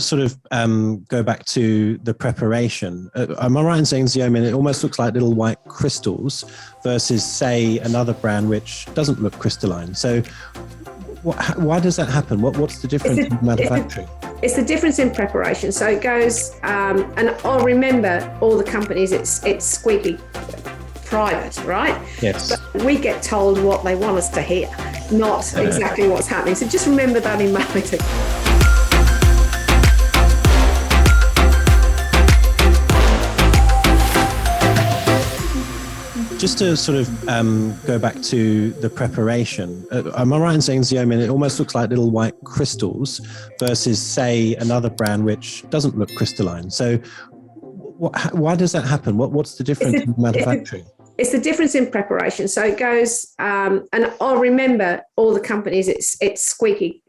sort of go back to the preparation, am I right in saying Xeomin, it almost looks like little white crystals versus, say, another brand which doesn't look crystalline? So why does that happen? What's the difference in manufacturing? It's the difference in preparation. So it goes, and I'll remember all the companies, it's squeaky private, right? Yes. But we get told what they want us to hear, not exactly what's happening. So just remember that in mind. Just to sort of go back to the preparation, am I right in saying Xeomin, it almost looks like little white crystals versus, say, another brand which doesn't look crystalline? So why does that happen? What's the difference in manufacturing? It's the difference in preparation. So it goes, and I'll remember all the companies, it's squeaky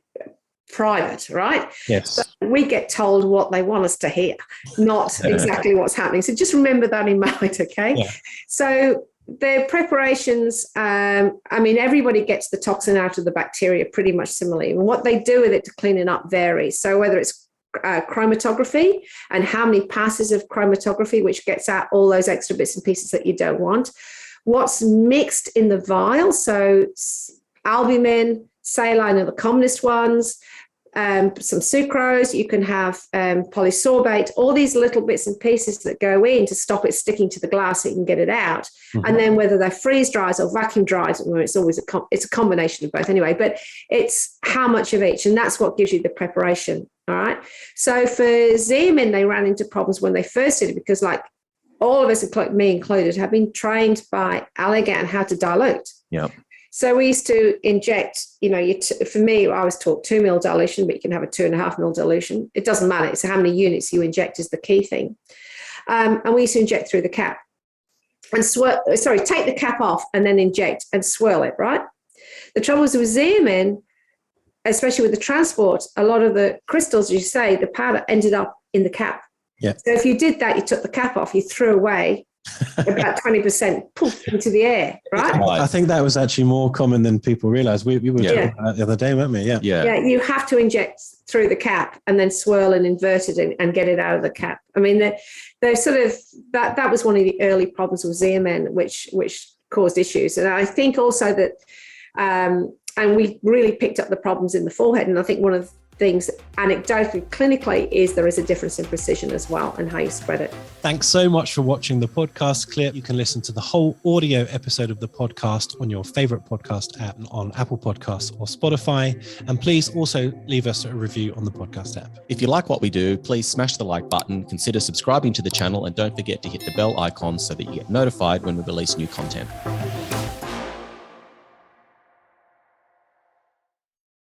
private, right? Yes. But we get told what they want us to hear, not exactly what's happening. So just remember that in mind, okay? Yeah. So their preparations, everybody gets the toxin out of the bacteria pretty much similarly. And what they do with it to clean it up varies. So whether it's chromatography and how many passes of chromatography, which gets out all those extra bits and pieces that you don't want. What's mixed in the vial, so albumin, saline are the commonest ones, some sucrose, you can have polysorbate, all these little bits and pieces that go in to stop it sticking to the glass so you can get it out. Mm-hmm. And then whether they're freeze dries or vacuum dries, it's always it's a combination of both anyway, but it's how much of each, and that's what gives you the preparation. All right. So for Xeomin, they ran into problems when they first did it because, like, all of us, me included, have been trained by Allergan how to dilute. Yeah. So we used to inject, for me, I was taught 2 ml dilution, but you can have a 2.5 ml dilution. It doesn't matter. It's how many units you inject is the key thing. And we used to inject through the cap and take the cap off and then inject and swirl it, right? The trouble is with Xeomin, especially with the transport, a lot of the crystals, as you say, the powder ended up in the cap. Yeah. So if you did that, you took the cap off, you threw away about 20% poof into the air, right? I think that was actually more common than people realize. We were talking about that the other day, weren't we? Yeah. You have to inject through the cap and then swirl and invert it and get it out of the cap. I mean, they're sort of that was one of the early problems with Xeomin, which caused issues. And I think also that and we really picked up the problems in the forehead. And I think one of the things anecdotally, clinically, is there is a difference in precision as well and how you spread it. Thanks so much for watching the podcast clip. You can listen to the whole audio episode of the podcast on your favorite podcast app, on Apple Podcasts or Spotify. And please also leave us a review on the podcast app. If you like what we do, please smash the like button, consider subscribing to the channel, and don't forget to hit the bell icon so that you get notified when we release new content.